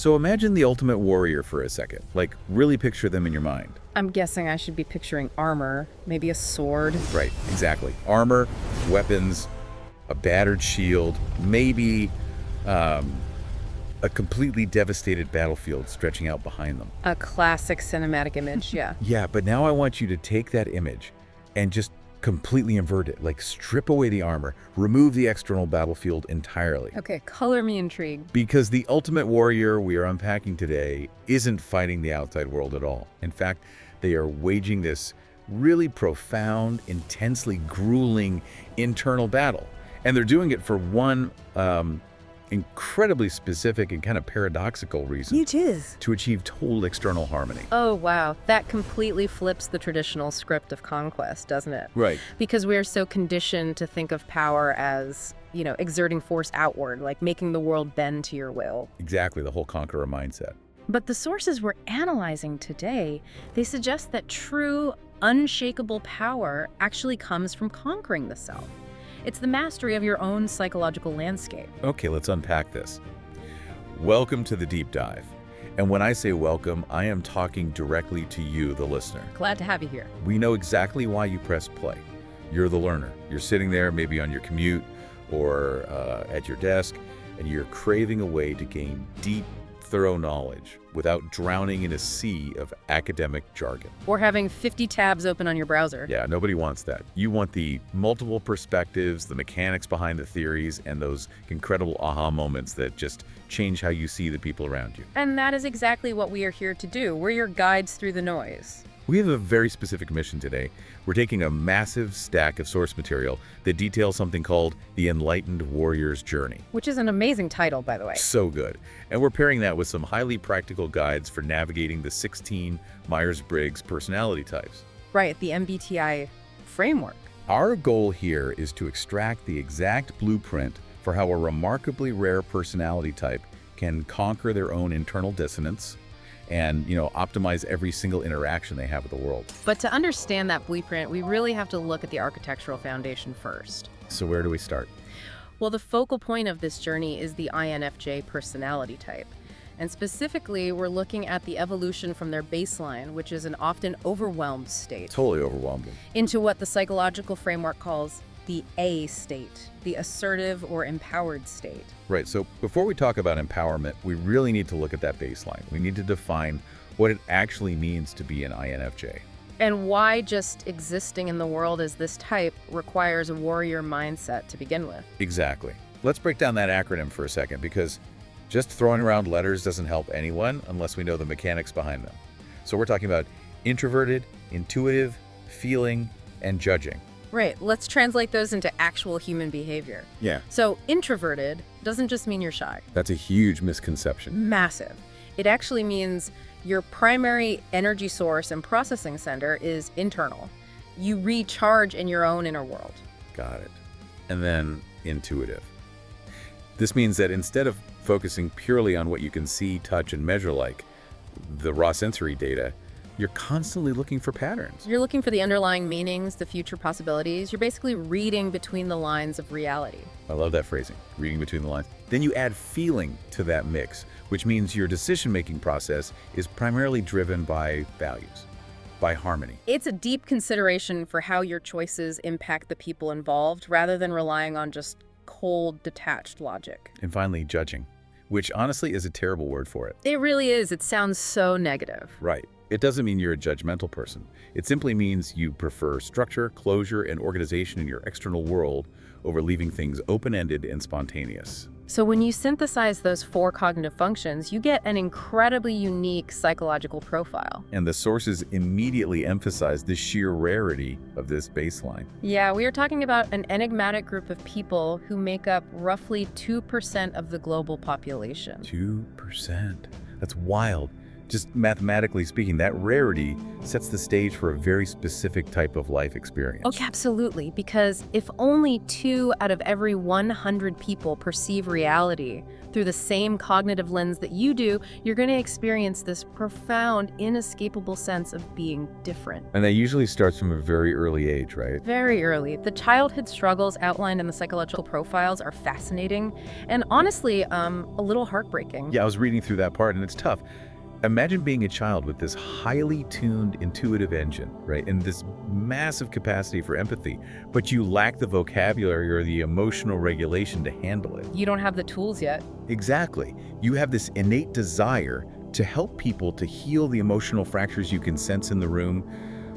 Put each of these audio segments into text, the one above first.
So imagine the ultimate warrior for a second. Like, really picture them in your mind. I'm guessing I should be picturing armor, maybe a sword. Right, exactly. Armor, weapons, a battered shield, maybe a completely devastated battlefield stretching out behind them. A classic cinematic image, yeah. Yeah, but now I want you to take that image and just completely invert it. Like, strip away the armor, remove the external battlefield entirely. Okay, color me intrigued. Because the ultimate warrior we are unpacking today isn't fighting the outside world at all. In fact, they are waging this really profound, intensely grueling internal battle. And they're doing it for one incredibly specific and kind of paradoxical reason. It is. To achieve total external harmony. Oh, wow. That completely flips the traditional script of conquest, doesn't it? Right. Because we're so conditioned to think of power as, exerting force outward, like making the world bend to your will. Exactly, the whole conqueror mindset. But the sources we're analyzing today, they suggest that true, unshakable power actually comes from conquering the self. It's the mastery of your own psychological landscape. Okay, let's unpack this. Welcome to the deep dive. And when I say welcome, I am talking directly to you, the listener. Glad to have you here. We know exactly why you pressed play. You're the learner. You're sitting there, maybe on your commute or at your desk, and you're craving a way to gain deep, thorough knowledge without drowning in a sea of academic jargon. Or having 50 tabs open on your browser. Yeah, nobody wants that. You want the multiple perspectives, the mechanics behind the theories, and those incredible aha moments that just change how you see the people around you. And that is exactly what we are here to do. We're your guides through the noise. We have a very specific mission today. We're taking a massive stack of source material that details something called the Enlightened Warrior's Journey. Which is an amazing title, by the way. So good. And we're pairing that with some highly practical guides for navigating the 16 Myers-Briggs personality types. Right, the MBTI framework. Our goal here is to extract the exact blueprint for how a remarkably rare personality type can conquer their own internal dissonance and, optimize every single interaction they have with the world. But to understand that blueprint, we really have to look at the architectural foundation first. So where do we start? Well, the focal point of this journey is the INFJ personality type. And specifically, we're looking at the evolution from their baseline, which is an often overwhelmed state, Totally overwhelmed. into what the psychological framework calls the A state, the assertive or empowered state. Right, so before we talk about empowerment, we really need to look at that baseline. We need to define what it actually means to be an INFJ. And why just existing in the world as this type requires a warrior mindset to begin with. Exactly. Let's break down that acronym for a second, because just throwing around letters doesn't help anyone unless we know the mechanics behind them. So we're talking about introverted, intuitive, feeling, and judging. Right, let's translate those into actual human behavior. Yeah. So introverted doesn't just mean you're shy. That's a huge misconception. Massive. It actually means your primary energy source and processing center is internal. You recharge in your own inner world. Got it. And then intuitive. This means that instead of focusing purely on what you can see, touch, and measure, like the raw sensory data, you're constantly looking for patterns. You're looking for the underlying meanings, the future possibilities. You're basically reading between the lines of reality. I love that phrasing, reading between the lines. Then you add feeling to that mix, which means your decision-making process is primarily driven by values, by harmony. It's a deep consideration for how your choices impact the people involved, rather than relying on just cold, detached logic. And finally, judging, which honestly is a terrible word for it. It really is. It sounds so negative. Right. It doesn't mean you're a judgmental person. It simply means you prefer structure, closure, and organization in your external world over leaving things open-ended and spontaneous. So when you synthesize those 4 cognitive functions, you get an incredibly unique psychological profile. And the sources immediately emphasize the sheer rarity of this baseline. Yeah, we are talking about an enigmatic group of people who make up roughly 2% of the global population. 2%. That's wild. Just mathematically speaking, that rarity sets the stage for a very specific type of life experience. Oh, absolutely, because if only 2 out of every 100 people perceive reality through the same cognitive lens that you do, you're going to experience this profound, inescapable sense of being different. And that usually starts from a very early age, right? Very early. The childhood struggles outlined in the psychological profiles are fascinating and honestly, a little heartbreaking. Yeah, I was reading through that part, and it's tough. Imagine being a child with this highly tuned intuitive engine, right? And this massive capacity for empathy, but you lack the vocabulary or the emotional regulation to handle it. You don't have the tools yet. Exactly. You have this innate desire to help people to heal the emotional fractures you can sense in the room,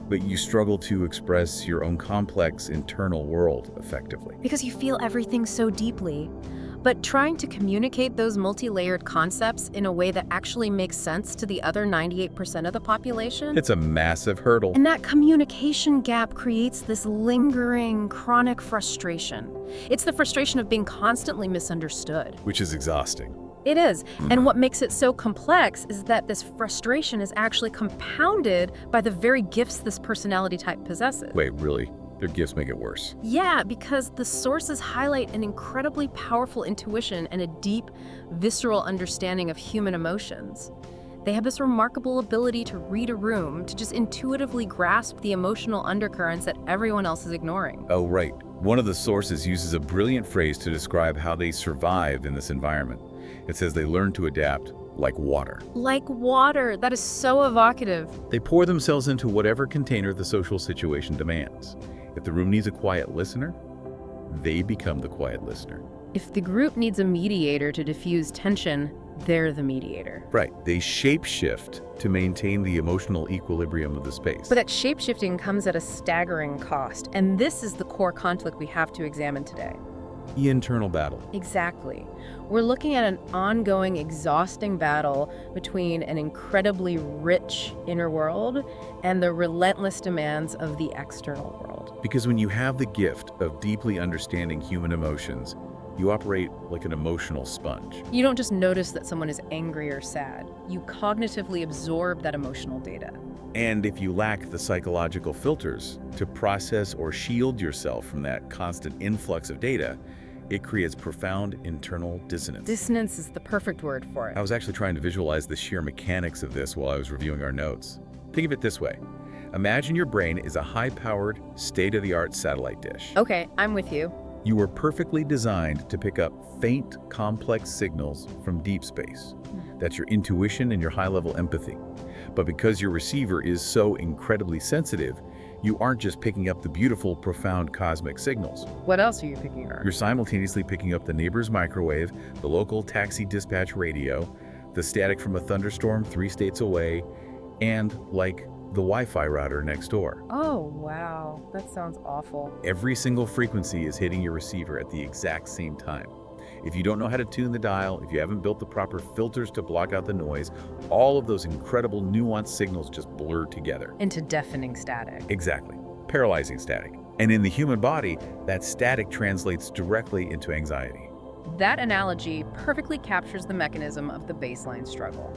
but you struggle to express your own complex internal world effectively. Because you feel everything so deeply. But trying to communicate those multi-layered concepts in a way that actually makes sense to the other 98% of the population? It's a massive hurdle. And that communication gap creates this lingering, chronic frustration. It's the frustration of being constantly misunderstood. Which is exhausting. It is. And what makes it so complex is that this frustration is actually compounded by the very gifts this personality type possesses. Wait, really? Their gifts make it worse. Yeah, because the sources highlight an incredibly powerful intuition and a deep, visceral understanding of human emotions. They have this remarkable ability to read a room, to just intuitively grasp the emotional undercurrents that everyone else is ignoring. Oh, right. One of the sources uses a brilliant phrase to describe how they survived in this environment. It says they learned to adapt like water. Like water. That is so evocative. They pour themselves into whatever container the social situation demands. If the room needs a quiet listener, they become the quiet listener. If the group needs a mediator to diffuse tension, they're the mediator. Right. They shapeshift to maintain the emotional equilibrium of the space. But that shapeshifting comes at a staggering cost, and this is the core conflict we have to examine today. The internal battle. Exactly. We're looking at an ongoing, exhausting battle between an incredibly rich inner world and the relentless demands of the external world. Because when you have the gift of deeply understanding human emotions, you operate like an emotional sponge. You don't just notice that someone is angry or sad. You cognitively absorb that emotional data. And if you lack the psychological filters to process or shield yourself from that constant influx of data, it creates profound internal dissonance. Dissonance is the perfect word for it. I was actually trying to visualize the sheer mechanics of this while I was reviewing our notes. Think of it this way. Imagine your brain is a high-powered, state-of-the-art satellite dish. Okay, I'm with you. You were perfectly designed to pick up faint, complex signals from deep space. That's your intuition and your high-level empathy. But because your receiver is so incredibly sensitive, you aren't just picking up the beautiful, profound cosmic signals. What else are you picking up? You're simultaneously picking up the neighbor's microwave, the local taxi dispatch radio, the static from a thunderstorm 3 states away, and, like, the Wi-Fi router next door. Oh, wow. That sounds awful. Every single frequency is hitting your receiver at the exact same time. If you don't know how to tune the dial, if you haven't built the proper filters to block out the noise, all of those incredible nuanced signals just blur together. Into deafening static. Exactly. Paralyzing static. And in the human body, that static translates directly into anxiety. That analogy perfectly captures the mechanism of the baseline struggle.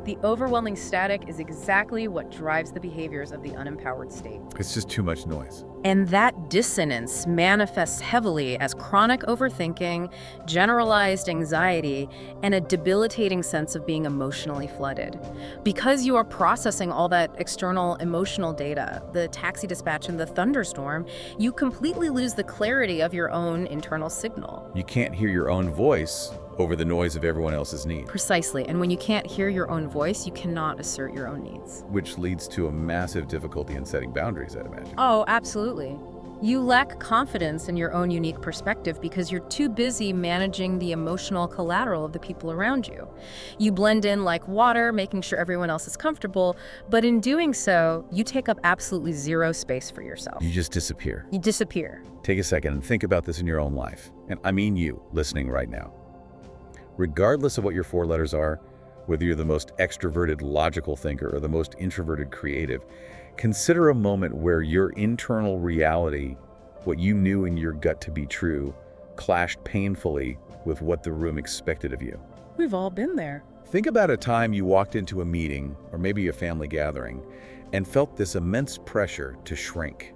The overwhelming static is exactly what drives the behaviors of the unempowered state. It's just too much noise. And that dissonance manifests heavily as chronic overthinking, generalized anxiety, and a debilitating sense of being emotionally flooded. Because you are processing all that external emotional data, the taxi dispatch and the thunderstorm, you completely lose the clarity of your own internal signal. You can't hear your own voice over the noise of everyone else's needs. Precisely, and when you can't hear your own voice, you cannot assert your own needs. Which leads to a massive difficulty in setting boundaries, I'd imagine. Oh, absolutely. You lack confidence in your own unique perspective because you're too busy managing the emotional collateral of the people around you. You blend in like water, making sure everyone else is comfortable, but in doing so, you take up absolutely zero space for yourself. You just disappear. You disappear. Take a second and think about this in your own life. And I mean you, listening right now. Regardless of what your 4 letters are, whether you're the most extroverted logical thinker or the most introverted creative, consider a moment where your internal reality, what you knew in your gut to be true, clashed painfully with what the room expected of you. We've all been there. Think about a time you walked into a meeting, or maybe a family gathering, and felt this immense pressure to shrink,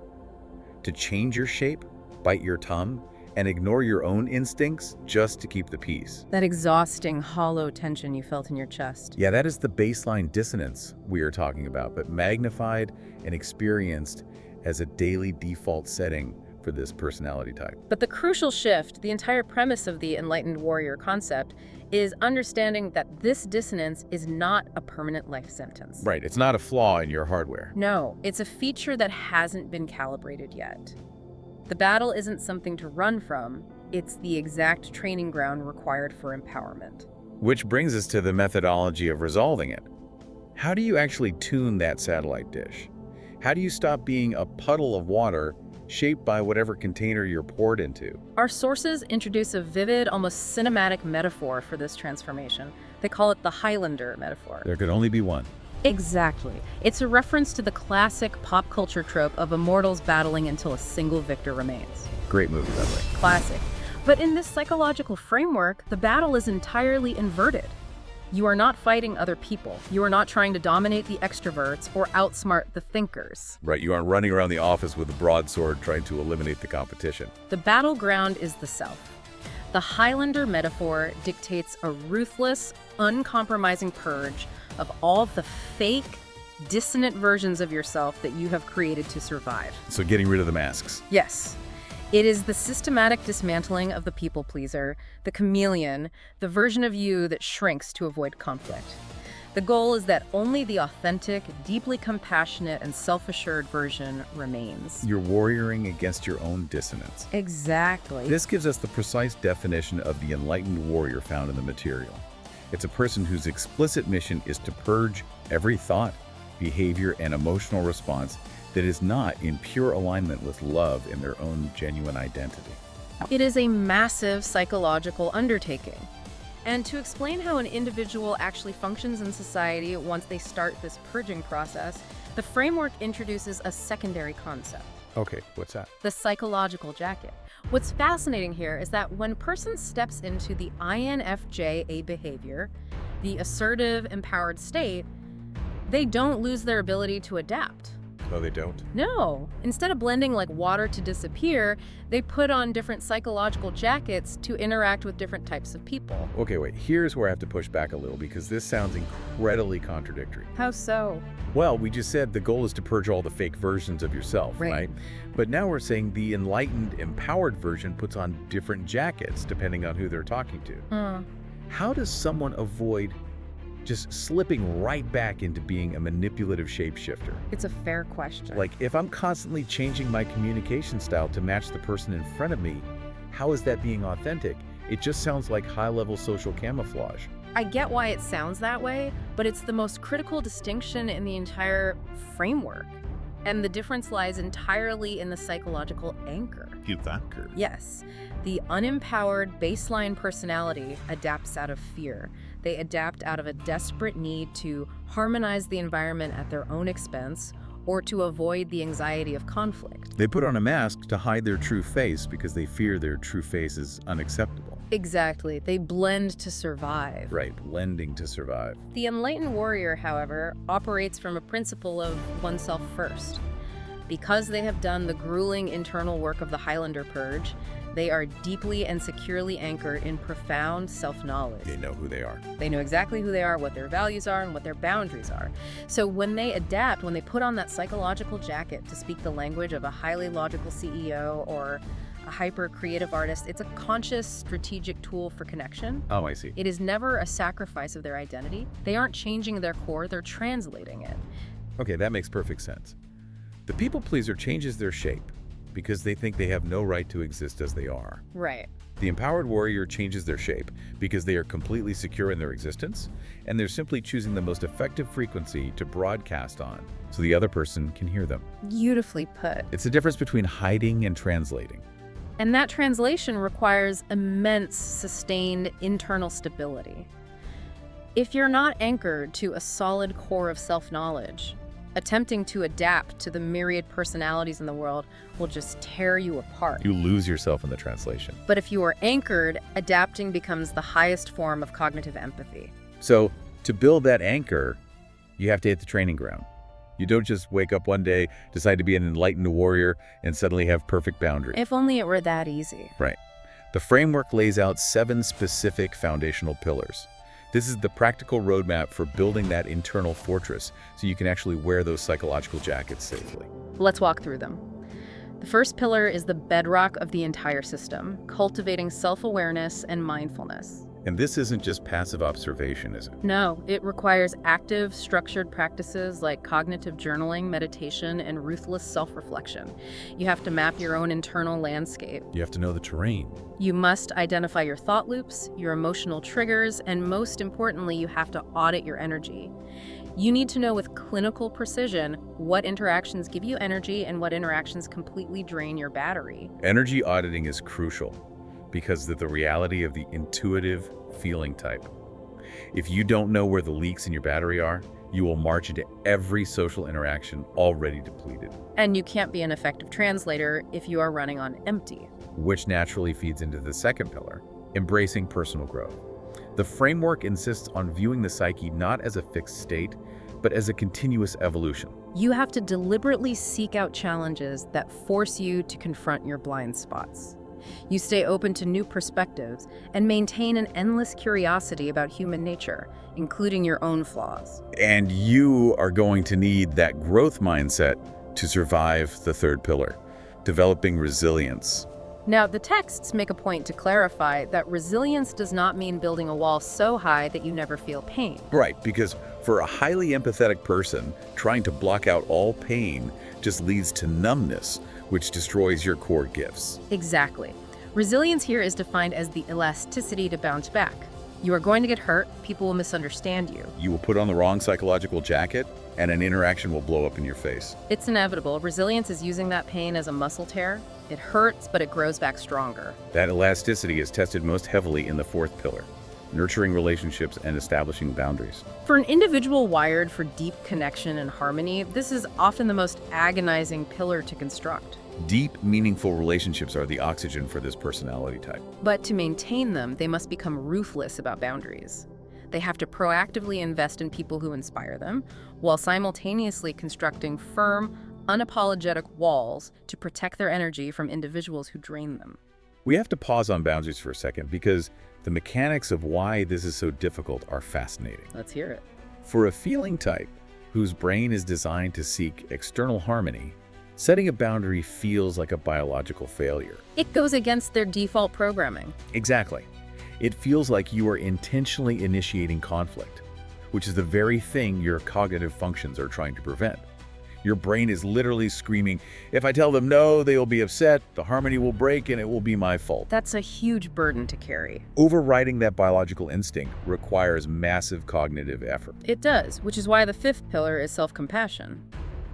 to change your shape, bite your tongue, and ignore your own instincts just to keep the peace. That exhausting, hollow tension you felt in your chest. Yeah, that is the baseline dissonance we are talking about, but magnified and experienced as a daily default setting for this personality type. But the crucial shift, the entire premise of the Enlightened Warrior concept, is understanding that this dissonance is not a permanent life sentence. Right, it's not a flaw in your hardware. No, it's a feature that hasn't been calibrated yet. The battle isn't something to run from, it's the exact training ground required for empowerment. Which brings us to the methodology of resolving it. How do you actually tune that satellite dish? How do you stop being a puddle of water shaped by whatever container you're poured into? Our sources introduce a vivid, almost cinematic metaphor for this transformation. They call it the Highlander metaphor. There could only be one. Exactly. It's a reference to the classic pop culture trope of immortals battling until a single victor remains. Great movie, by the way. Classic. But in this psychological framework, the battle is entirely inverted. You are not fighting other people. You are not trying to dominate the extroverts or outsmart the thinkers. Right, you aren't running around the office with a broadsword trying to eliminate the competition. The battleground is the self. The Highlander metaphor dictates a ruthless, uncompromising purge of all the fake, dissonant versions of yourself that you have created to survive. So getting rid of the masks. Yes. It is the systematic dismantling of the people pleaser, the chameleon, the version of you that shrinks to avoid conflict. The goal is that only the authentic, deeply compassionate, and self-assured version remains. You're warrioring against your own dissonance. Exactly. This gives us the precise definition of the Enlightened Warrior found in the material. It's a person whose explicit mission is to purge every thought, behavior, and emotional response that is not in pure alignment with love in their own genuine identity. It is a massive psychological undertaking. And to explain how an individual actually functions in society once they start this purging process, the framework introduces a secondary concept. Okay, what's that? The psychological jacket. What's fascinating here is that when a person steps into the INFJ-A behavior, the assertive, empowered state, they don't lose their ability to adapt. Oh, they don't? No. Instead of blending like water to disappear, they put on different psychological jackets to interact with different types of people. Okay, wait, here's where I have to push back a little because this sounds incredibly contradictory. How so? Well, we just said the goal is to purge all the fake versions of yourself, right? But now we're saying the enlightened, empowered version puts on different jackets depending on who they're talking to. How does someone avoid just slipping right back into being a manipulative shapeshifter? It's a fair question. Like, if I'm constantly changing my communication style to match the person in front of me, how is that being authentic? It just sounds like high-level social camouflage. I get why it sounds that way, but it's the most critical distinction in the entire framework. And the difference lies entirely in the psychological anchor. Anchor? Yes. The unempowered baseline personality adapts out of fear. They adapt out of a desperate need to harmonize the environment at their own expense or to avoid the anxiety of conflict. They put on a mask to hide their true face because they fear their true face is unacceptable. Exactly. They blend to survive. Right, blending to survive. The Enlightened Warrior, however, operates from a principle of oneself first. Because they have done the grueling internal work of the Highlander purge, they are deeply and securely anchored in profound self-knowledge. They know who they are. They know exactly who they are, what their values are, and what their boundaries are. So when they adapt, when they put on that psychological jacket to speak the language of a highly logical CEO or a hyper-creative artist, it's a conscious, strategic tool for connection. Oh, I see. It is never a sacrifice of their identity. They aren't changing their core, they're translating it. Okay, that makes perfect sense. The people pleaser changes their shape because they think they have no right to exist as they are. Right. The empowered warrior changes their shape because they are completely secure in their existence, and they're simply choosing the most effective frequency to broadcast on so the other person can hear them. Beautifully put. It's the difference between hiding and translating. And that translation requires immense, sustained internal stability. If you're not anchored to a solid core of self-knowledge, attempting to adapt to the myriad personalities in the world will just tear you apart. You lose yourself in the translation. But if you are anchored, adapting becomes the highest form of cognitive empathy. So to build that anchor, you have to hit the training ground. You don't just wake up one day, decide to be an enlightened warrior, and suddenly have perfect boundaries. If only it were that easy. Right. The framework lays out 7 specific foundational pillars. This is the practical roadmap for building that internal fortress so you can actually wear those psychological jackets safely. Let's walk through them. The first pillar is the bedrock of the entire system, cultivating self-awareness and mindfulness. And this isn't just passive observation, is it? No, it requires active, structured practices like cognitive journaling, meditation, and ruthless self-reflection. You have to map your own internal landscape. You have to know the terrain. You must identify your thought loops, your emotional triggers, and most importantly, you have to audit your energy. You need to know with clinical precision what interactions give you energy and what interactions completely drain your battery. Energy auditing is crucial because of the reality of the intuitive feeling type. If you don't know where the leaks in your battery are, you will march into every social interaction already depleted. And you can't be an effective translator if you are running on empty. Which naturally feeds into the second pillar, embracing personal growth. The framework insists on viewing the psyche not as a fixed state, but as a continuous evolution. You have to deliberately seek out challenges that force you to confront your blind spots. You stay open to new perspectives and maintain an endless curiosity about human nature, including your own flaws. And you are going to need that growth mindset to survive the third pillar, developing resilience. Now, the texts make a point to clarify that resilience does not mean building a wall so high that you never feel pain. Right, because for a highly empathetic person, trying to block out all pain just leads to numbness, which destroys your core gifts. Exactly. Resilience here is defined as the elasticity to bounce back. You are going to get hurt, people will misunderstand you. You will put on the wrong psychological jacket, and an interaction will blow up in your face. It's inevitable. Resilience is using that pain as a muscle tear. It hurts, but it grows back stronger. That elasticity is tested most heavily in the fourth pillar, nurturing relationships and establishing boundaries. For an individual wired for deep connection and harmony, this is often the most agonizing pillar to construct. Deep, meaningful relationships are the oxygen for this personality type. But to maintain them, they must become ruthless about boundaries. They have to proactively invest in people who inspire them, while simultaneously constructing firm, unapologetic walls to protect their energy from individuals who drain them. We have to pause on boundaries for a second because the mechanics of why this is so difficult are fascinating. Let's hear it. For a feeling type whose brain is designed to seek external harmony, setting a boundary feels like a biological failure. It goes against their default programming. Exactly. It feels like you are intentionally initiating conflict, which is the very thing your cognitive functions are trying to prevent. Your brain is literally screaming, if I tell them no, they will be upset, the harmony will break, and it will be my fault. That's a huge burden to carry. Overriding that biological instinct requires massive cognitive effort. It does, which is why the fifth pillar is self-compassion.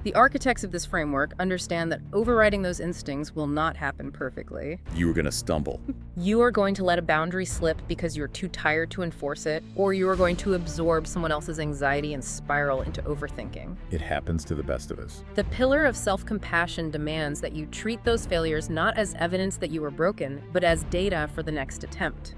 The architects of this framework understand that overriding those instincts will not happen perfectly. You are going to stumble. You are going to let a boundary slip because you're too tired to enforce it, or you are going to absorb someone else's anxiety and spiral into overthinking. It happens to the best of us. The pillar of self-compassion demands that you treat those failures not as evidence that you were broken, but as data for the next attempt.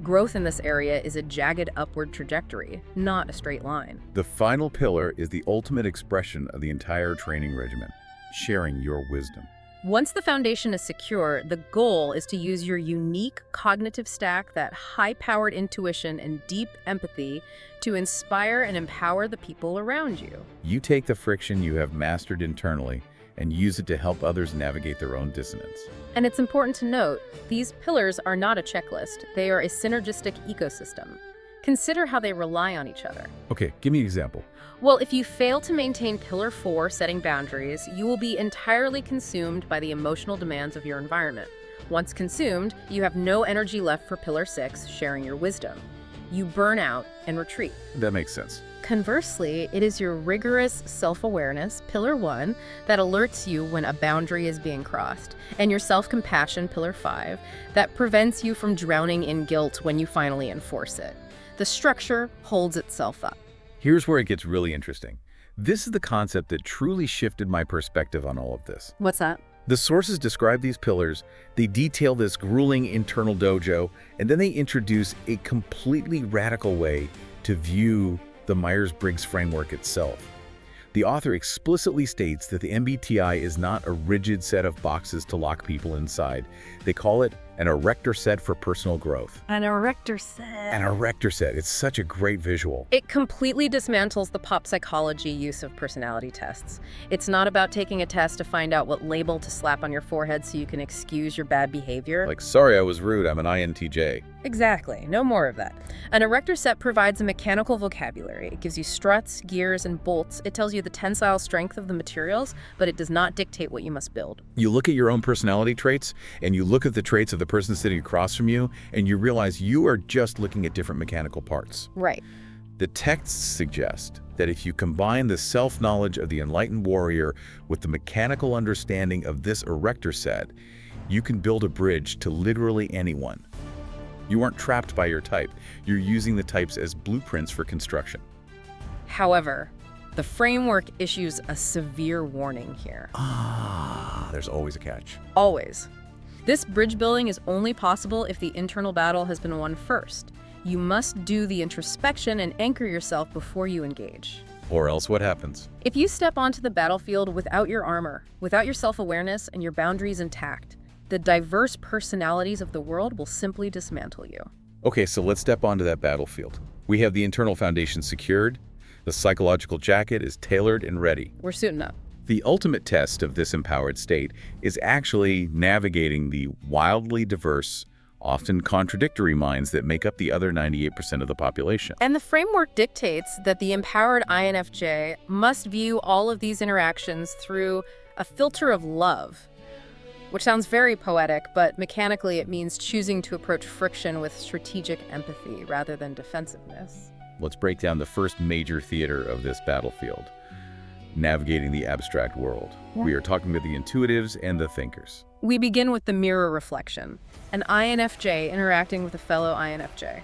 Growth in this area is a jagged upward trajectory, not a straight line. The final pillar is the ultimate expression of the entire training regimen, sharing your wisdom. Once the foundation is secure, the goal is to use your unique cognitive stack, that high-powered intuition and deep empathy, to inspire and empower the people around you. You take the friction you have mastered internally and use it to help others navigate their own dissonance. And it's important to note, these pillars are not a checklist. They are a synergistic ecosystem. Consider how they rely on each other. Okay, give me an example. Well, if you fail to maintain pillar 4, setting boundaries, you will be entirely consumed by the emotional demands of your environment. Once consumed, you have no energy left for pillar 6, sharing your wisdom. You burn out and retreat. That makes sense. Conversely, it is your rigorous self-awareness, pillar 1, that alerts you when a boundary is being crossed, and your self-compassion, pillar 5, that prevents you from drowning in guilt when you finally enforce it. The structure holds itself up. Here's where it gets really interesting. This is the concept that truly shifted my perspective on all of this. What's that? The sources describe these pillars, they detail this grueling internal dojo, and then they introduce a completely radical way to view the Myers-Briggs framework itself. The author explicitly states that the MBTI is not a rigid set of boxes to lock people inside. They call it an erector set for personal growth. An erector set. An erector set. It's such a great visual. It completely dismantles the pop psychology use of personality tests. It's not about taking a test to find out what label to slap on your forehead so you can excuse your bad behavior. Like, sorry I was rude, I'm an INTJ. Exactly. No more of that. An erector set provides a mechanical vocabulary. It gives you struts, gears, and bolts. It tells you the tensile strength of the materials, but it does not dictate what you must build. You look at your own personality traits, and you look at the traits of the person sitting across from you, and you realize you are just looking at different mechanical parts. Right. The texts suggest that if you combine the self-knowledge of the Enlightened Warrior with the mechanical understanding of this erector set, you can build a bridge to literally anyone. You aren't trapped by your type. You're using the types as blueprints for construction. However, the framework issues a severe warning here. There's always a catch. Always. This bridge building is only possible if the internal battle has been won first. You must do the introspection and anchor yourself before you engage. Or else what happens? If you step onto the battlefield without your armor, without your self-awareness and your boundaries intact, the diverse personalities of the world will simply dismantle you. Okay, so let's step onto that battlefield. We have the internal foundation secured. The psychological jacket is tailored and ready. We're suiting up. The ultimate test of this empowered state is actually navigating the wildly diverse, often contradictory minds that make up the other 98% of the population. And the framework dictates that the empowered INFJ must view all of these interactions through a filter of love, which sounds very poetic, but mechanically it means choosing to approach friction with strategic empathy rather than defensiveness. Let's break down the first major theater of this battlefield, navigating the abstract world. We are talking about the intuitives and the thinkers. We begin with the mirror reflection, an INFJ interacting with a fellow INFJ.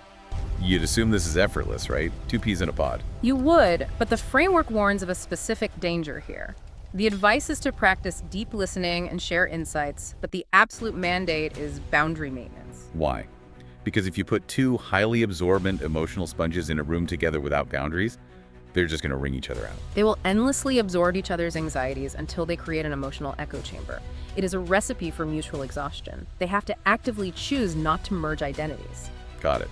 You'd assume this is effortless, right? Two peas in a pod. You would, but the framework warns of a specific danger here. The advice is to practice deep listening and share insights, but the absolute mandate is boundary maintenance. Why? Because if you put two highly absorbent emotional sponges in a room together without boundaries, they're just going to wring each other out. They will endlessly absorb each other's anxieties until they create an emotional echo chamber. It is a recipe for mutual exhaustion. They have to actively choose not to merge identities. Got it.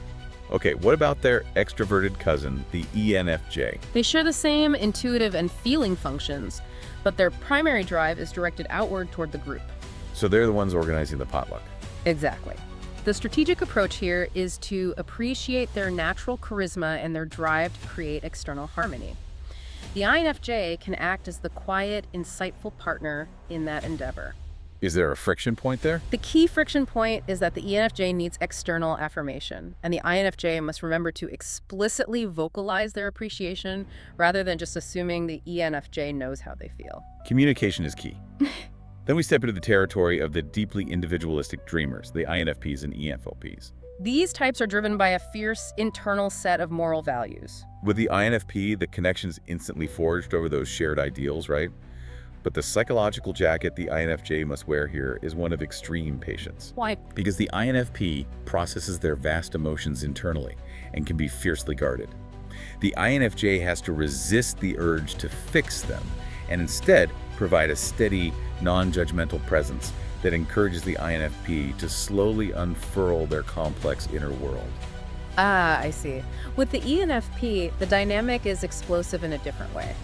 Okay, what about their extroverted cousin, the ENFJ? They share the same intuitive and feeling functions, but their primary drive is directed outward toward the group. So they're the ones organizing the potluck. Exactly. The strategic approach here is to appreciate their natural charisma and their drive to create external harmony. The INFJ can act as the quiet, insightful partner in that endeavor. Is there a friction point there? The key friction point is that the ENFJ needs external affirmation, and the INFJ must remember to explicitly vocalize their appreciation rather than just assuming the ENFJ knows how they feel. Communication is key. Then we step into the territory of the deeply individualistic dreamers, the INFPs and ENFPs. These types are driven by a fierce internal set of moral values. With the INFP, the connection's instantly forged over those shared ideals, right? But the psychological jacket the INFJ must wear here is one of extreme patience. Why? Because the INFP processes their vast emotions internally and can be fiercely guarded. The INFJ has to resist the urge to fix them and instead provide a steady, non-judgmental presence that encourages the INFP to slowly unfurl their complex inner world. Ah, I see. With the ENFP, the dynamic is explosive in a different way.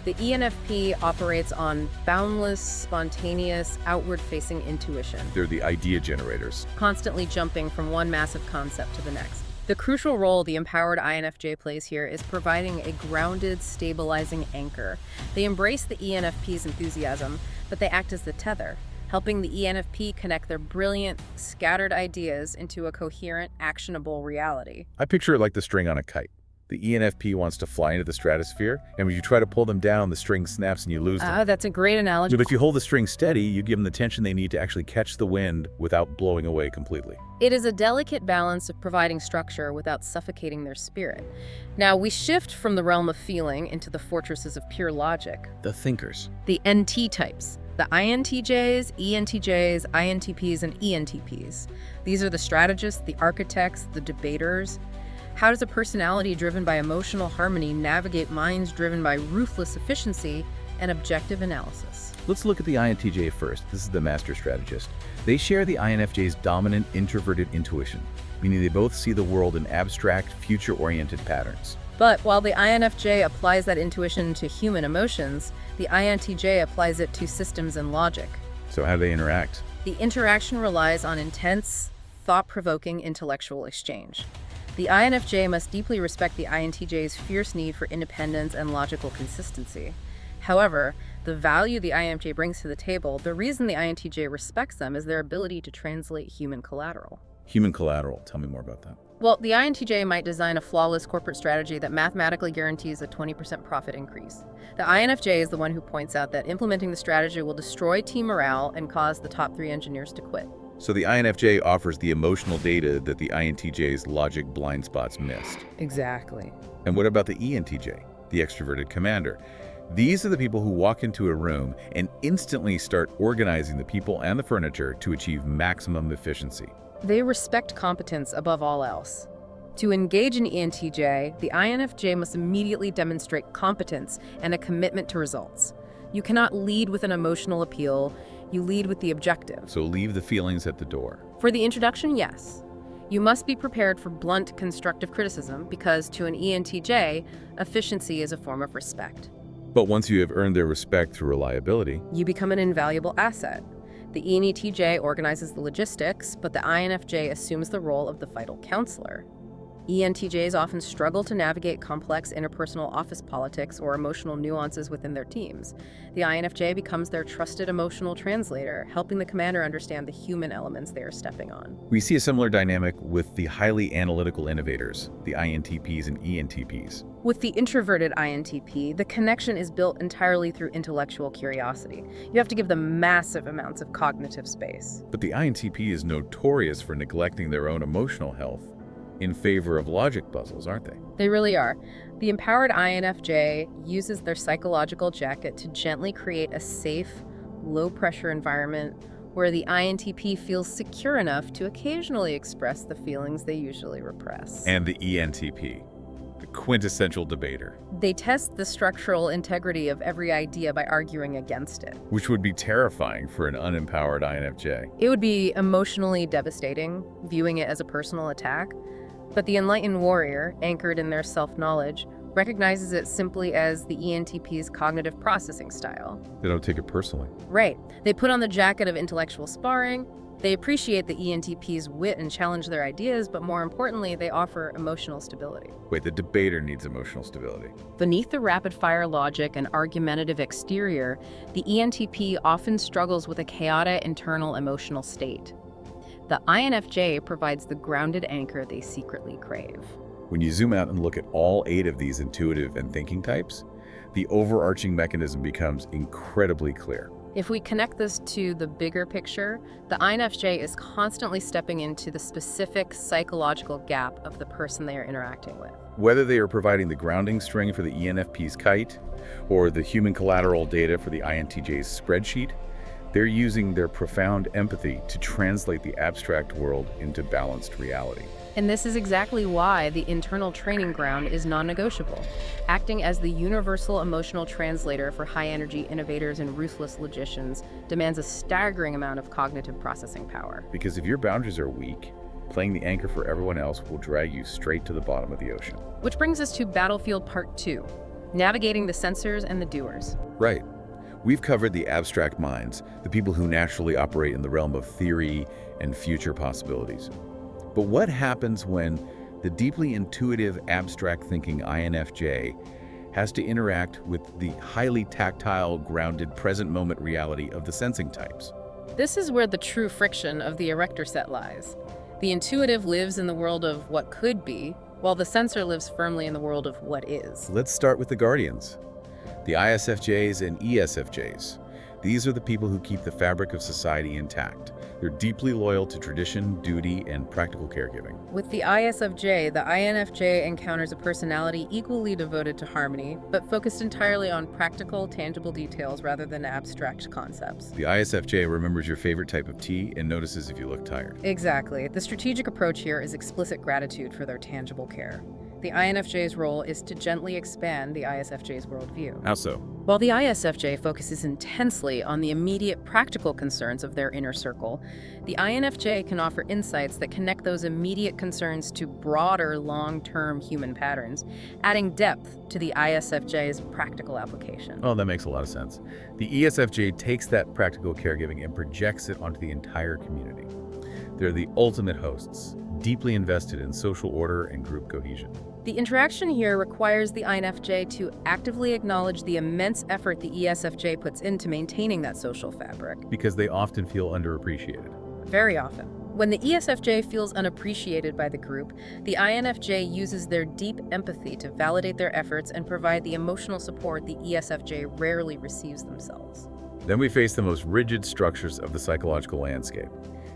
The ENFP operates on boundless, spontaneous, outward-facing intuition, They're the idea generators. constantly jumping from one massive concept to the next. The crucial role the empowered INFJ plays here is providing a grounded, stabilizing anchor. They embrace the ENFP's enthusiasm, but they act as the tether, helping the ENFP connect their brilliant, scattered ideas into a coherent, actionable reality. I picture it like the string on a kite. The ENFP wants to fly into the stratosphere, and when you try to pull them down, the string snaps and you lose them. Oh, that's a great analogy. But if you hold the string steady, you give them the tension they need to actually catch the wind without blowing away completely. It is a delicate balance of providing structure without suffocating their spirit. Now, we shift from the realm of feeling into the fortresses of pure logic. The thinkers. The NT types. The INTJs, ENTJs, INTPs, and ENTPs. These are the strategists, the architects, the debaters. How does a personality driven by emotional harmony navigate minds driven by ruthless efficiency and objective analysis? Let's look at the INTJ first. This is the master strategist. They share the INFJ's dominant introverted intuition, meaning they both see the world in abstract, future-oriented patterns. But while the INFJ applies that intuition to human emotions, the INTJ applies it to systems and logic. So how do they interact? The interaction relies on intense, thought-provoking intellectual exchange. The INFJ must deeply respect the INTJ's fierce need for independence and logical consistency. However, the value the INFJ brings to the table, the reason the INTJ respects them, is their ability to translate human collateral. Human collateral. Tell me more about that. Well, the INTJ might design a flawless corporate strategy that mathematically guarantees a 20% profit increase. The INFJ is the one who points out that implementing the strategy will destroy team morale and cause the top 3 engineers to quit. So the INFJ offers the emotional data that the INTJ's logic blind spots missed. Exactly. And what about the ENTJ, the extroverted commander? These are the people who walk into a room and instantly start organizing the people and the furniture to achieve maximum efficiency. They respect competence above all else. To engage an ENTJ, the INFJ must immediately demonstrate competence and a commitment to results. You cannot lead with an emotional appeal, you lead with the objective. So leave the feelings at the door. For the introduction, yes. You must be prepared for blunt, constructive criticism because to an ENTJ, efficiency is a form of respect. But once you have earned their respect through reliability, You become an invaluable asset. The ENTJ organizes the logistics, but the INFJ assumes the role of the vital counselor. ENTJs often struggle to navigate complex interpersonal office politics or emotional nuances within their teams. The INFJ becomes their trusted emotional translator, helping the commander understand the human elements they are stepping on. we see a similar dynamic with the highly analytical innovators, the INTPs and ENTPs. With the introverted INTP, the connection is built entirely through intellectual curiosity. You have to give them massive amounts of cognitive space. But the INTP is notorious for neglecting their own emotional health in favor of logic puzzles, aren't they? They really are. The empowered INFJ uses their psychological jacket to gently create a safe, low-pressure environment where the INTP feels secure enough to occasionally express the feelings they usually repress. And the ENTP, the quintessential debater, They test the structural integrity of every idea by arguing against it. which would be terrifying for an unempowered INFJ. It would be emotionally devastating, viewing it as a personal attack. But the Enlightened Warrior, anchored in their self-knowledge, recognizes it simply as the ENTP's cognitive processing style. They don't take it personally. Right. They put on the jacket of intellectual sparring. They appreciate the ENTP's wit and challenge their ideas, but more importantly, they offer emotional stability. Wait, the debater needs emotional stability. Beneath the rapid-fire logic and argumentative exterior, the ENTP often struggles with a chaotic internal emotional state. The INFJ provides the grounded anchor they secretly crave. When you zoom out and look at all 8 of these intuitive and thinking types, the overarching mechanism becomes incredibly clear. If we connect this to the bigger picture, the INFJ is constantly stepping into the specific psychological gap of the person they are interacting with. Whether they are providing the grounding string for the ENFP's kite or the human collateral data for the INTJ's spreadsheet, they're using their profound empathy to translate the abstract world into balanced reality. And this is exactly why the internal training ground is non-negotiable. Acting as the universal emotional translator for high-energy innovators and ruthless logicians demands a staggering amount of cognitive processing power. Because if your boundaries are weak, playing the anchor for everyone else will drag you straight to the bottom of the ocean. Which brings us to Battlefield Part 2, navigating the sensors and the doers. Right. We've covered the abstract minds, the people who naturally operate in the realm of theory and future possibilities. But what happens when the deeply intuitive, abstract thinking INFJ has to interact with the highly tactile, grounded, present moment reality of the sensing types? This is where the true friction of the erector set lies. The intuitive lives in the world of what could be, while the sensor lives firmly in the world of what is. Let's start with the guardians, the ISFJs and ESFJs. These are the people who keep the fabric of society intact, They're deeply loyal to tradition, duty, and practical caregiving. With the ISFJ, the INFJ encounters a personality equally devoted to harmony, but focused entirely on practical, tangible details rather than abstract concepts. The ISFJ remembers your favorite type of tea and notices if you look tired. Exactly. The strategic approach here is explicit gratitude for their tangible care. The INFJ's role is to gently expand the ISFJ's worldview. How so? While the ISFJ focuses intensely on the immediate practical concerns of their inner circle, the INFJ can offer insights that connect those immediate concerns to broader, long-term human patterns, adding depth to the ISFJ's practical application. Oh, that makes a lot of sense. The ESFJ takes that practical caregiving and projects it onto the entire community. They're the ultimate hosts, deeply invested in social order and group cohesion. The interaction here requires the INFJ to actively acknowledge the immense effort the ESFJ puts into maintaining that social fabric. Because they often feel underappreciated. Very often. When the ESFJ feels unappreciated by the group, the INFJ uses their deep empathy to validate their efforts and provide the emotional support the ESFJ rarely receives themselves. Then we face the most rigid structures of the psychological landscape,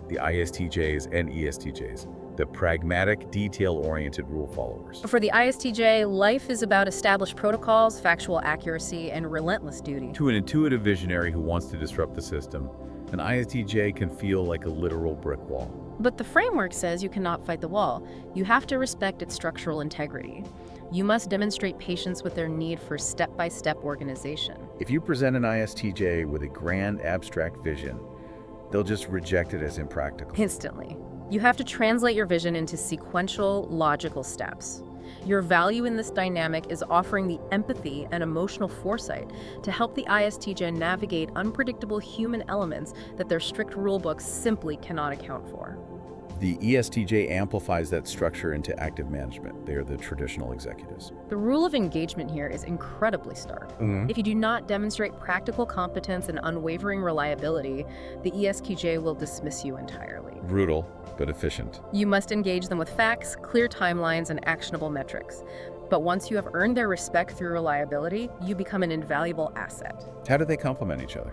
the ISTJs and ESTJs, the pragmatic, detail-oriented rule followers. For the ISTJ, life is about established protocols, factual accuracy, and relentless duty. To an intuitive visionary who wants to disrupt the system, an ISTJ can feel like a literal brick wall. But the framework says you cannot fight the wall. You have to respect its structural integrity. You must demonstrate patience with their need for step-by-step organization. If you present an ISTJ with a grand, abstract vision, they'll just reject it as impractical. Instantly. You have to translate your vision into sequential, logical steps. Your value in this dynamic is offering the empathy and emotional foresight to help the ISTJ navigate unpredictable human elements that their strict rulebooks simply cannot account for. The ESTJ amplifies that structure into active management. They are the traditional executives. The rule of engagement here is incredibly stark. If you do not demonstrate practical competence and unwavering reliability, the ESTJ will dismiss you entirely. Brutal, but efficient. You must engage them with facts, clear timelines, and actionable metrics. But once you have earned their respect through reliability, you become an invaluable asset. How do they complement each other?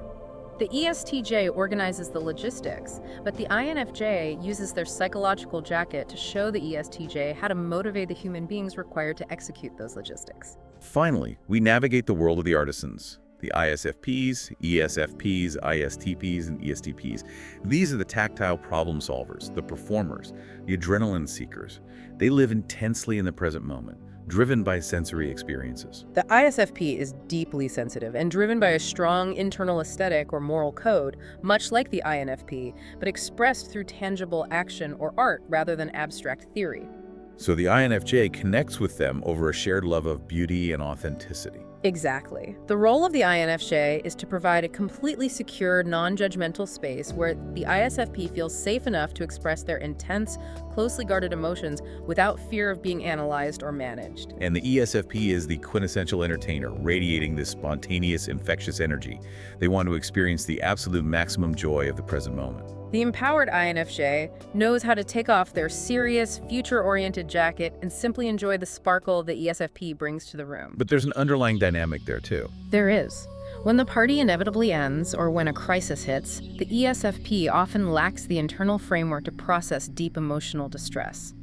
The ESTJ organizes the logistics, but the INFJ uses their psychological jacket to show the ESTJ how to motivate the human beings required to execute those logistics. Finally, we navigate the world of the artisans. The ISFPs, ESFPs, ISTPs, and ESTPs. These are the tactile problem solvers, the performers, the adrenaline seekers. They live intensely in the present moment, driven by sensory experiences. The ISFP is deeply sensitive and driven by a strong internal aesthetic or moral code, much like the INFP, but expressed through tangible action or art rather than abstract theory. So the INFJ connects with them over a shared love of beauty and authenticity. Exactly. The role of the INFJ is to provide a completely secure, non-judgmental space where the ISFP feels safe enough to express their intense, closely guarded emotions without fear of being analyzed or managed. And the ESFP is the quintessential entertainer, radiating this spontaneous, infectious energy. They want to experience the absolute maximum joy of the present moment. The empowered INFJ knows how to take off their serious, future-oriented jacket and simply enjoy the sparkle the ESFP brings to the room. But there's an underlying dynamic there, too. There is. When the party inevitably ends, or when a crisis hits, the ESFP often lacks the internal framework to process deep emotional distress.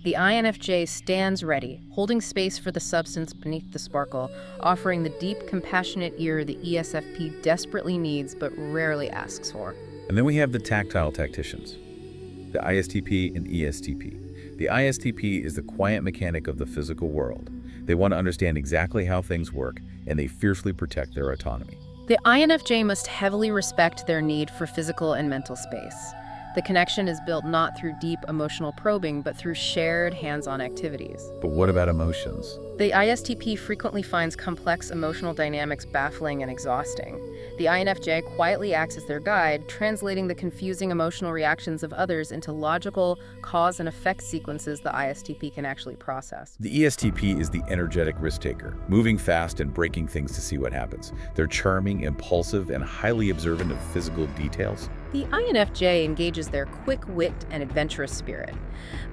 The INFJ stands ready, holding space for the substance beneath the sparkle, offering the deep, compassionate ear the ESFP desperately needs but rarely asks for. And then we have the tactile tacticians, the ISTP and ESTP. The ISTP is the quiet mechanic of the physical world. They want to understand exactly how things work, and they fiercely protect their autonomy. The INFJ must heavily respect their need for physical and mental space. The connection is built not through deep emotional probing, but through shared hands-on activities. But what about emotions? The ISTP frequently finds complex emotional dynamics baffling and exhausting. The INFJ quietly acts as their guide, translating the confusing emotional reactions of others into logical cause and effect sequences the ISTP can actually process. The ESTP is the energetic risk-taker, moving fast and breaking things to see what happens. They're charming, impulsive, and highly observant of physical details. The INFJ engages their quick wit and adventurous spirit.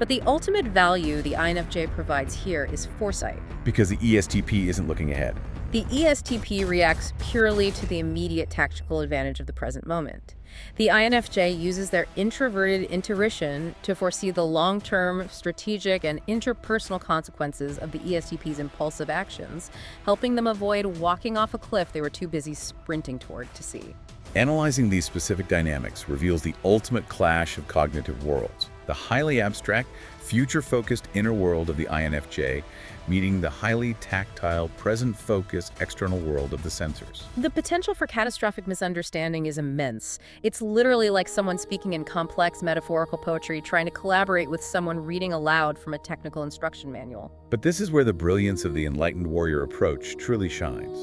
But the ultimate value the INFJ provides here is foresight. Because the ESTP isn't looking ahead. The ESTP reacts purely to the immediate tactical advantage of the present moment. The INFJ uses their introverted intuition to foresee the long-term strategic and interpersonal consequences of the ESTP's impulsive actions, helping them avoid walking off a cliff they were too busy sprinting toward to see. Analyzing these specific dynamics reveals the ultimate clash of cognitive worlds. The highly abstract, future-focused inner world of the INFJ meeting the highly tactile, present-focused external world of the sensors. The potential for catastrophic misunderstanding is immense. It's literally like someone speaking in complex metaphorical poetry trying to collaborate with someone reading aloud from a technical instruction manual. But this is where the brilliance of the Enlightened Warrior approach truly shines.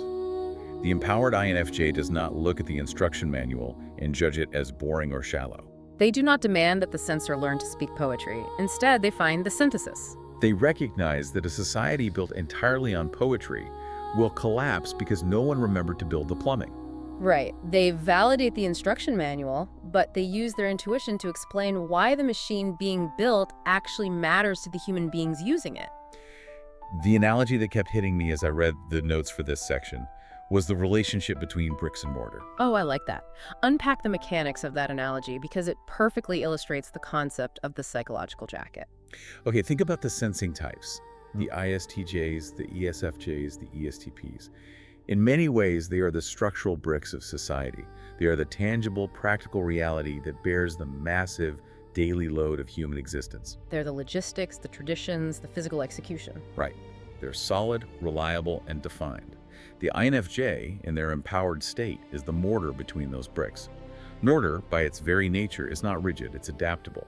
The empowered INFJ does not look at the instruction manual and judge it as boring or shallow. They do not demand that the sensor learn to speak poetry. Instead, they find the synthesis. They recognize that a society built entirely on poetry will collapse because no one remembered to build the plumbing. Right. They validate the instruction manual, but they use their intuition to explain why the machine being built actually matters to the human beings using it. The analogy that kept hitting me as I read the notes for this section was the relationship between bricks and mortar. Oh, I like that. Unpack the mechanics of that analogy because it perfectly illustrates the concept of the psychological jacket. Okay, think about the sensing types, the ISTJs, the ESFJs, the ESTPs. In many ways, they are the structural bricks of society. They are the tangible, practical reality that bears the massive daily load of human existence. They're the logistics, the traditions, the physical execution. Right. They're solid, reliable, and defined. The INFJ, in their empowered state, is the mortar between those bricks. Mortar, by its very nature, is not rigid, it's adaptable.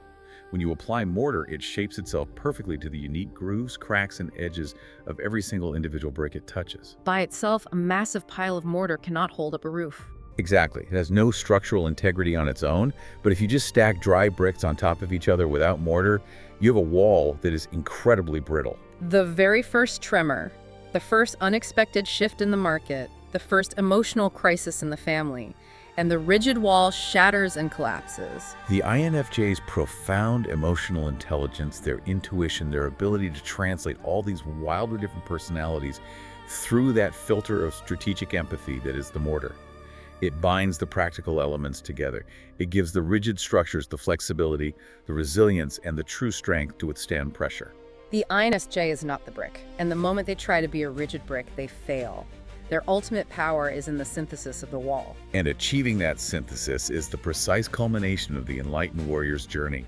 When you apply mortar, it shapes itself perfectly to the unique grooves, cracks, and edges of every single individual brick it touches. By itself, a massive pile of mortar cannot hold up a roof. Exactly. It has no structural integrity on its own, but if you just stack dry bricks on top of each other without mortar, you have a wall that is incredibly brittle. The very first tremor, the first unexpected shift in the market, the first emotional crisis in the family, and the rigid wall shatters and collapses. The INFJ's profound emotional intelligence, their intuition, their ability to translate all these wildly different personalities through that filter of strategic empathy that is the mortar. It binds the practical elements together. It gives the rigid structures the flexibility, the resilience, and the true strength to withstand pressure. The INFJ is not the brick, and the moment they try to be a rigid brick, they fail. Their ultimate power is in the synthesis of the wall. And achieving that synthesis is the precise culmination of the Enlightened Warrior's journey.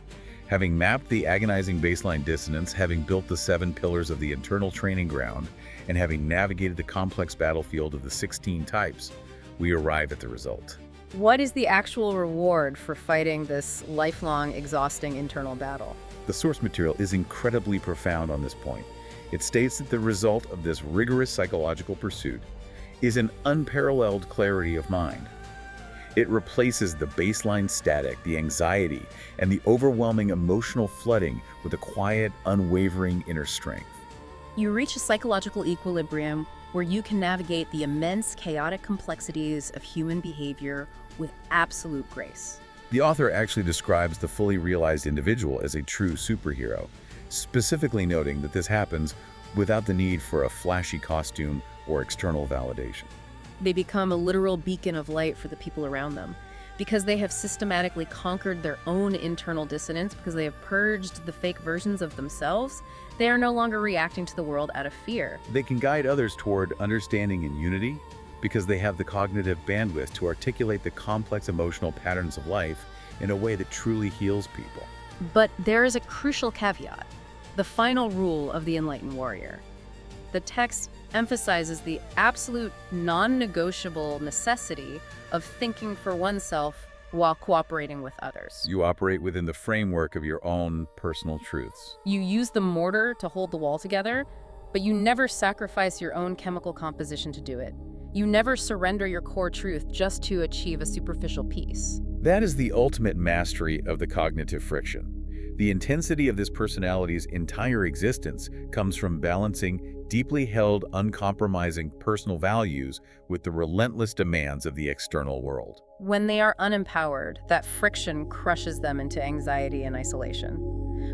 Having mapped the agonizing baseline dissonance, having built the 7 pillars of the internal training ground, and having navigated the complex battlefield of the 16 types, we arrive at the result. What is the actual reward for fighting this lifelong, exhausting internal battle? The source material is incredibly profound on this point. It states that the result of this rigorous psychological pursuit is an unparalleled clarity of mind. It replaces the baseline static, the anxiety, and the overwhelming emotional flooding with a quiet, unwavering inner strength. You reach a psychological equilibrium where you can navigate the immense chaotic complexities of human behavior with absolute grace. The author actually describes the fully realized individual as a true superhero, specifically noting that this happens without the need for a flashy costume or external validation. They become a literal beacon of light for the people around them. Because they have systematically conquered their own internal dissonance, because they have purged the fake versions of themselves, they are no longer reacting to the world out of fear. They can guide others toward understanding and unity because they have the cognitive bandwidth to articulate the complex emotional patterns of life in a way that truly heals people. But there is a crucial caveat, the final rule of the Enlightened Warrior. The text emphasizes the absolute non-negotiable necessity of thinking for oneself while cooperating with others. You operate within the framework of your own personal truths. You use the mortar to hold the wall together, but you never sacrifice your own chemical composition to do it. You never surrender your core truth just to achieve a superficial peace. That is the ultimate mastery of the cognitive friction. The intensity of this personality's entire existence comes from balancing deeply held, uncompromising personal values with the relentless demands of the external world. When they are unempowered, that friction crushes them into anxiety and isolation.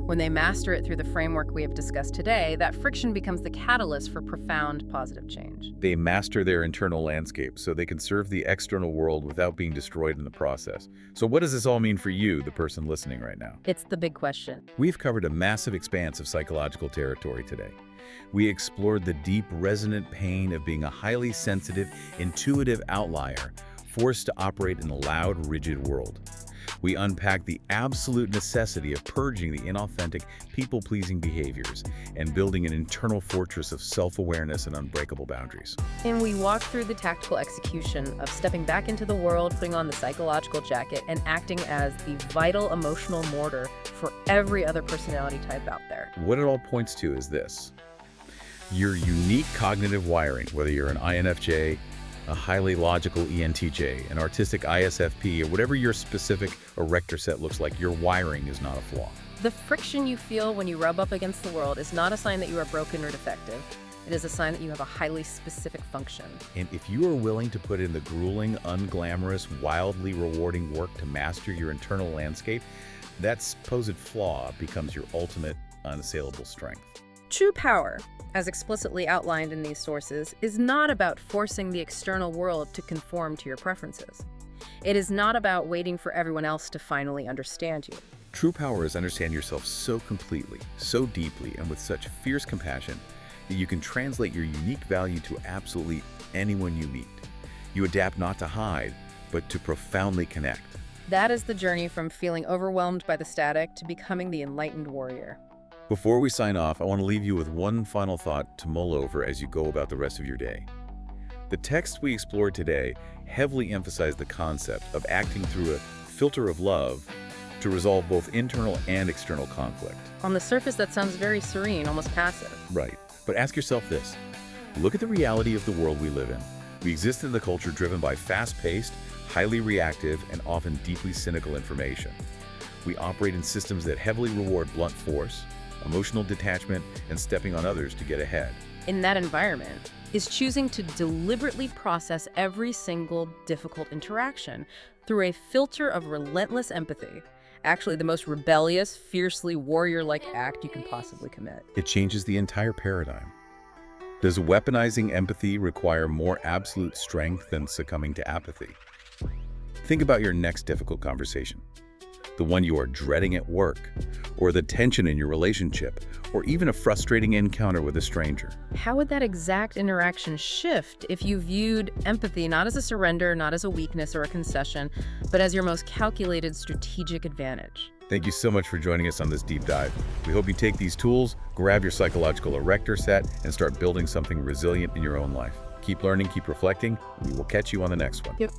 When they master it through the framework we have discussed today, that friction becomes the catalyst for profound positive change. They master their internal landscape so they can serve the external world without being destroyed in the process. So what does this all mean for you, the person listening right now? It's the big question. We've covered a massive expanse of psychological territory today. We explored the deep, resonant pain of being a highly sensitive, intuitive outlier, forced to operate in a loud, rigid world. We unpacked the absolute necessity of purging the inauthentic, people-pleasing behaviors and building an internal fortress of self-awareness and unbreakable boundaries. And we walked through the tactical execution of stepping back into the world, putting on the psychological jacket, and acting as the vital emotional mortar for every other personality type out there. What it all points to is this: your unique cognitive wiring, whether you're an INFJ, a highly logical ENTJ, an artistic ISFP, or whatever your specific erector set looks like, your wiring is not a flaw. The friction you feel when you rub up against the world is not a sign that you are broken or defective. It is a sign that you have a highly specific function. And if you are willing to put in the grueling, unglamorous, wildly rewarding work to master your internal landscape, that supposed flaw becomes your ultimate, unassailable strength. True power, as explicitly outlined in these sources, is not about forcing the external world to conform to your preferences. It is not about waiting for everyone else to finally understand you. True power is understand yourself so completely, so deeply, and with such fierce compassion that you can translate your unique value to absolutely anyone you meet. You adapt not to hide, but to profoundly connect. That is the journey from feeling overwhelmed by the static to becoming the enlightened warrior. Before we sign off, I want to leave you with one final thought to mull over as you go about the rest of your day. The text we explored today heavily emphasized the concept of acting through a filter of love to resolve both internal and external conflict. On the surface, that sounds very serene, almost passive. Right. But ask yourself this. Look at the reality of the world we live in. We exist in a culture driven by fast-paced, highly reactive, and often deeply cynical information. We operate in systems that heavily reward blunt force, emotional detachment, and stepping on others to get ahead. In that environment, is choosing to deliberately process every single difficult interaction through a filter of relentless empathy, actually the most rebellious, fiercely warrior-like act you can possibly commit. It changes the entire paradigm. Does weaponizing empathy require more absolute strength than succumbing to apathy? Think about your next difficult conversation. The one you are dreading at work, or the tension in your relationship, or even a frustrating encounter with a stranger. How would that exact interaction shift if you viewed empathy not as a surrender, not as a weakness or a concession, but as your most calculated strategic advantage? Thank you so much for joining us on this deep dive. We hope you take these tools, grab your psychological erector set, and start building something resilient in your own life. Keep learning, keep reflecting. We will catch you on the next one. Yep.